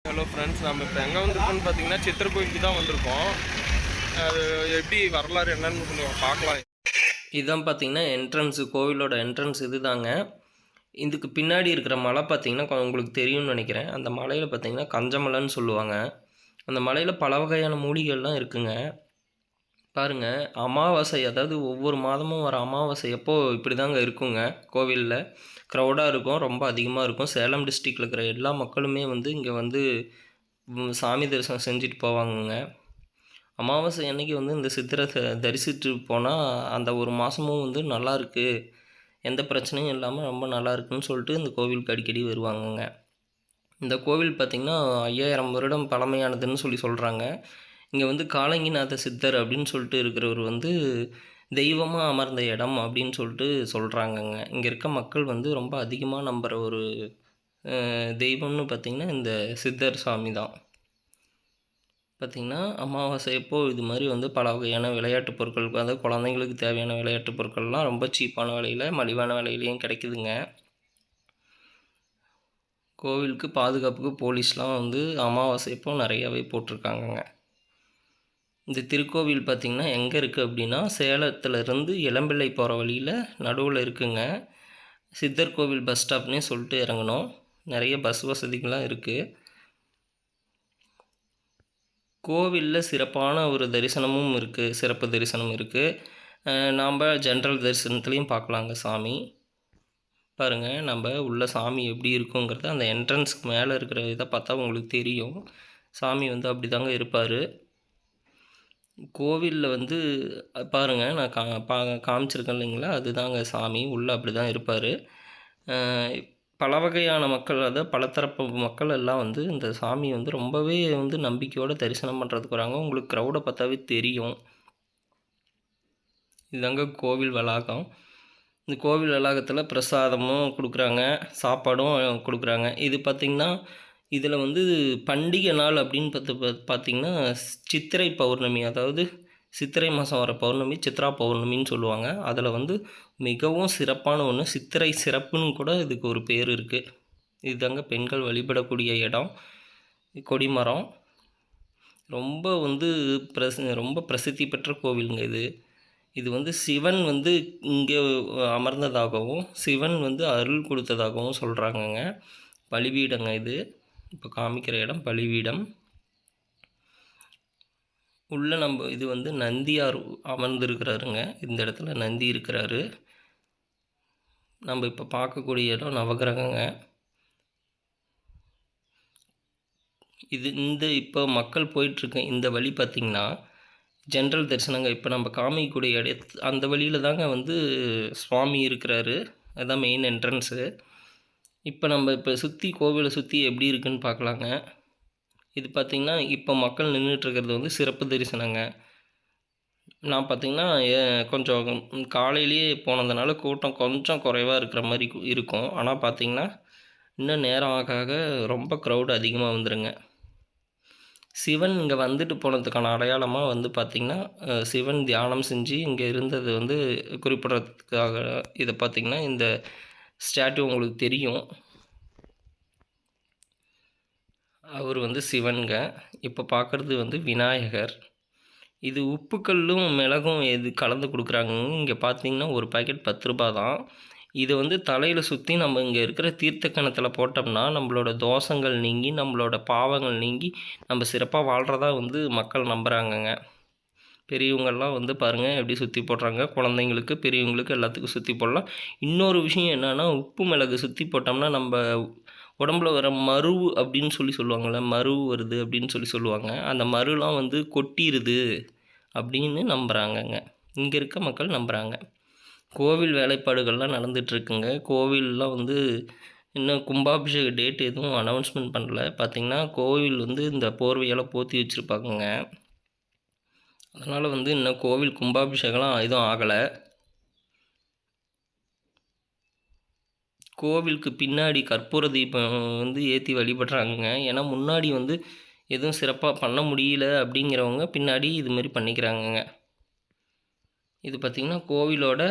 Hello friends, நம்ம இப்போ எங்கே வந்திருக்கோம்னு பார்த்தீங்கன்னா சித்திரை கோயிலுக்கு தான் வந்திருக்கோம். அது எப்படி வரலாறு என்னன்னு கொஞ்சம் பார்க்கலாம். இதுதான் பார்த்தீங்கன்னா என்ட்ரன்ஸு, கோவிலோட என்ட்ரன்ஸ் இது தாங்க. இதுக்கு பின்னாடி இருக்கிற மலை பார்த்தீங்கன்னா உங்களுக்கு தெரியும்னு நினைக்கிறேன். அந்த மலையில் பார்த்தீங்கன்னா கஞ்சமலைன்னு சொல்லுவாங்க. அந்த மலையில் பல வகையான மூலிகைகள்லாம் இருக்குங்க. பாருங்கள், அமாவாசை, அதாவது ஒவ்வொரு மாதமும் வர அமாவாசை அப்போ இப்படி தாங்க இருக்குங்க. கோவிலில் க்ரௌடாக இருக்கும், ரொம்ப அதிகமாக இருக்கும். சேலம் டிஸ்ட்ரிக்டில் இருக்கிற எல்லா மக்களுமே வந்து இங்கே வந்து சாமி தரிசனம் செஞ்சுட்டு போவாங்கங்க. அமாவாசை அன்னைக்கு வந்து இந்த சித்திரை தரிசிட்டு போனால் அந்த ஒரு மாதமும் வந்து நல்லாயிருக்கு, எந்த பிரச்சனையும் இல்லாமல் ரொம்ப நல்லா இருக்குன்னு சொல்லிட்டு இந்த கோவிலுக்கு அடிக்கடி வருவாங்கங்க. இந்த கோவில் பார்த்திங்கன்னா 5000 வருடம் பழமையானதுன்னு சொல்கிறாங்க. இங்கே வந்து காலங்கிநாத சித்தர் அப்படின்னு சொல்லிட்டு இருக்கிறவர் வந்து தெய்வமாக அமர்ந்த இடம் அப்படின்னு சொல்கிறாங்கங்க. இங்கே இருக்க மக்கள் வந்து ரொம்ப அதிகமாக நம்புகிற ஒரு தெய்வம்னு பார்த்திங்கன்னா இந்த சித்தர் சாமி தான். பார்த்திங்கன்னா அமாவாசை அப்போது இது மாதிரி வந்து பல வகையான விளையாட்டு பொருட்கள், அதாவது குழந்தைங்களுக்கு தேவையான விளையாட்டு பொருட்கள்லாம் ரொம்ப சீப்பான விலையில், மலிவான விலையிலையும் கிடைக்குதுங்க. கோவிலுக்கு பாதுகாப்புக்கு போலீஸ்லாம் வந்து அமாவாசை அப்போ நிறையாவே போட்டிருக்காங்கங்க. இந்த திருக்கோவில் பார்த்திங்கன்னா எங்கே இருக்குது அப்படின்னா சேலத்துலேருந்து இளம்பிள்ளை போகிற வழியில் நடுவில் இருக்குங்க. சித்தர் கோவில் பஸ் ஸ்டாப்னே சொல்லிட்டு இறங்கணும். நிறைய பஸ் வசதிகள்லாம் இருக்குது. கோவிலில் சிறப்பான ஒரு தரிசனமும் இருக்குது, சிறப்பு தரிசனம் இருக்குது. நாம் ஜென்ரல் தரிசனத்துலேயும் பார்க்கலாங்க சாமி. பாருங்கள், நம்ம உள்ள சாமி எப்படி இருக்குங்கிறத அந்த என்ட்ரன்ஸ்க்கு மேலே இருக்கிற இதை பார்த்தா உங்களுக்கு தெரியும். சாமி வந்து அப்படி தாங்க இருப்பார். கோவிலில் வந்து பாருங்கள், நான் காமிச்சிருக்கேன் இல்லைங்களா, அதுதாங்க சாமி. உள்ளே அப்படி தான் இருப்பார். பல வகையான மக்கள், அதாவது பலதரப்பு மக்கள் எல்லாம் வந்து இந்த சாமி வந்து ரொம்பவே வந்து நம்பிக்கையோடு தரிசனம் பண்ணுறதுக்கு வராங்க. உங்களுக்கு க்ரௌடை பார்த்தாவே தெரியும். இதுதாங்க கோவில் வளாகம். இந்த கோவில் வளாகத்தில் பிரசாதமும் கொடுக்குறாங்க, சாப்பாடும் கொடுக்குறாங்க. இது பார்த்திங்கன்னா இதில் வந்து பண்டிகை நாள் அப்படின்னு பார்த்திங்கன்னா சித்திரை பௌர்ணமி, அதாவது சித்திரை மாதம் வர பௌர்ணமி சித்ரா பௌர்ணமின்னு சொல்லுவாங்க. அதில் வந்து மிகவும் சிறப்பான ஒன்று சித்திரை சிறப்புன்னு கூட இதுக்கு ஒரு பேர் இருக்குது. இதுதாங்க பெண்கள் வழிபடக்கூடிய இடம். கொடிமரம் ரொம்ப வந்து ரொம்ப பிரசித்தி பெற்ற கோவிலுங்க இது. இது வந்து சிவன் வந்து இங்கே அமர்ந்ததாகவும் சிவன் வந்து அருள் கொடுத்ததாகவும் சொல்கிறாங்கங்க. பலிபீடங்க இது. இப்போ காமிக்கிற இடம் பலிபீடம். உள்ளே நம்ம இது வந்து நந்தியார் அமர்ந்திருக்கிறாருங்க. இந்த இடத்துல நந்தி இருக்கிறாரு. நம்ம இப்போ பார்க்கக்கூடிய இடம் நவகிரகங்க. இது இப்போ மக்கள் போயிட்டுருக்க இந்த வழி பார்த்திங்கன்னா ஜென்ரல் தரிசனங்க. இப்போ நம்ம காமிக்கக்கூடிய அந்த வழியில் தாங்க வந்து சுவாமி இருக்கிறாரு. அதுதான் மெயின் என்ட்ரன்ஸு. இப்போ சுற்றி கோவிலை சுற்றி எப்படி இருக்குன்னு பார்க்கலாங்க. இது பார்த்திங்கன்னா இப்போ மக்கள் நின்றுட்டுருக்கிறது வந்து சிறப்பு தரிசனங்க. நான் பார்த்திங்கன்னா கொஞ்சம் காலையிலேயே போனதுனால கூட்டம் கொஞ்சம் குறைவாக இருக்கிற மாதிரி இருக்கும். ஆனால் பார்த்திங்கன்னா இன்னும் நேரம் ஆக ஆக ரொம்ப க்ரௌடு அதிகமாக வந்துடுங்க. சிவன் இங்கே வந்துட்டு போனதுக்கான அடையாளமாக வந்து பார்த்திங்கன்னா சிவன் தியானம் செஞ்சு இங்கே இருந்தது வந்து குறிப்பிட்றதுக்காக இதை பார்த்திங்கன்னா இந்த ஸ்டாச்சு உங்களுக்கு தெரியும். அவர் வந்து சிவன்க. இப்போ பார்க்குறது வந்து விநாயகர். இது உப்புக்கல்லும் மிளகும் எது கலந்து கொடுக்குறாங்க. இங்கே பார்த்தீங்கன்னா ஒரு பாக்கெட் 10 ரூபா தான். இதை வந்து தலையில் சுற்றி நம்ம இங்கே இருக்கிற தீர்த்த கிணத்துல போட்டோம்னா நம்மளோட தோஷங்கள் நீங்கி, நம்மளோட பாவங்கள் நீங்கி நம்ம சிறப்பாக வாழ்கிறதா வந்து மக்கள் நம்புகிறாங்கங்க. பெரியவங்கள்லாம் வந்து பாருங்கள் எப்படி சுற்றி போடுறாங்க. குழந்தைங்களுக்கு, பெரியவங்களுக்கு எல்லாத்துக்கும் சுற்றி போடலாம். இன்னொரு விஷயம் என்னென்னா, உப்பு மிளகு சுற்றி போட்டோம்னா நம்ம உடம்புல வர மரு அப்படின்னு சொல்லுவாங்கள்ல, மரு வருது அப்படின்னு சொல்லுவாங்க. அந்த மருலாம் வந்து கொட்டிடுது அப்படின்னு நம்புகிறாங்கங்க. இங்கே இருக்க மக்கள் நம்புகிறாங்க. கோவில் வேலைப்பாடுகள்லாம் நடந்துகிட்ருக்குங்க. கோவிலெலாம் வந்து இன்னும் கும்பாபிஷேக டேட் எதுவும் அனௌன்ஸ்மெண்ட் பண்ணல. பார்த்திங்கன்னா கோவில் வந்து இந்த போர்வையால் போற்றி வச்சுருப்பாங்கங்க. அதனால் வந்து இன்னும் கோவில் கும்பாபிஷேகம்லாம் எதுவும் ஆகலை. கோவிலுக்கு பின்னாடி கற்பூர தீபம் வந்து ஏற்றி வழிபடுறாங்க. ஏன்னா முன்னாடி வந்து எதுவும் சிறப்பாக பண்ண முடியல அப்படிங்கிறவங்க பின்னாடி இதுமாரி பண்ணிக்கிறாங்கங்க. இது பார்த்திங்கன்னா கோவிலோட